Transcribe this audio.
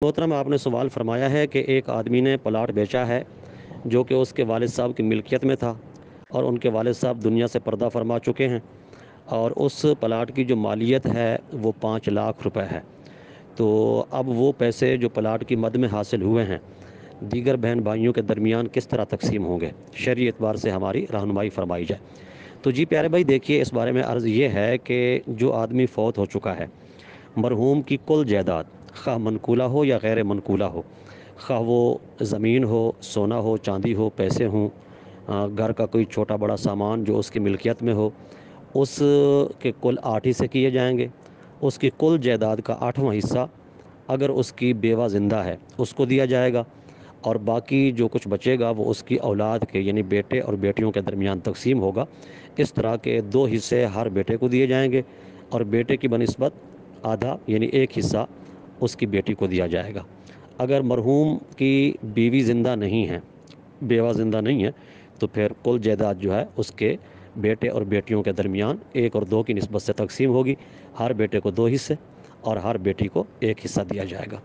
محترم آپ نے سوال فرمایا ہے کہ ایک آدمی نے پلاٹ بیچا ہے جو کہ اس کے والد صاحب کی ملکیت میں تھا اور ان کے والد صاحب دنیا سے پردہ فرما چکے ہیں، اور اس پلاٹ کی جو مالیت ہے وہ 5 لاکھ روپے ہے۔ تو اب وہ پیسے جو پلاٹ کی مد میں حاصل ہوئے ہیں دیگر بہن بھائیوں کے درمیان کس طرح تقسیم ہوں گے، شرعی اعتبار سے ہماری رہنمائی فرمائی جائے۔ تو جی پیارے بھائی، دیکھیے اس بارے میں عرض یہ ہے کہ جو آدمی فوت ہو چکا ہے، مرحوم کی کل جائیداد خواہ منقولہ ہو یا غیر منقولہ ہو، خواہ وہ زمین ہو، سونا ہو، چاندی ہو، پیسے ہوں، گھر کا کوئی چھوٹا بڑا سامان جو اس کی ملکیت میں ہو، اس کے کل 8 حصے کیے جائیں گے۔ اس کی کل جائیداد کا 8واں حصہ اگر اس کی بیوہ زندہ ہے اس کو دیا جائے گا، اور باقی جو کچھ بچے گا وہ اس کی اولاد کے یعنی بیٹے اور بیٹیوں کے درمیان تقسیم ہوگا۔ اس طرح کے 2 حصے ہر بیٹے کو دیے جائیں گے، اور بیٹے کی بنسبت آدھا یعنی 1 حصہ اس کی بیٹی کو دیا جائے گا۔ اگر مرحوم کی بیوی زندہ نہیں ہے، بیوہ زندہ نہیں ہے، تو پھر کل جائیداد جو ہے اس کے بیٹے اور بیٹیوں کے درمیان 1 اور 2 کی نسبت سے تقسیم ہوگی۔ ہر بیٹے کو 2 حصے اور ہر بیٹی کو 1 حصہ دیا جائے گا۔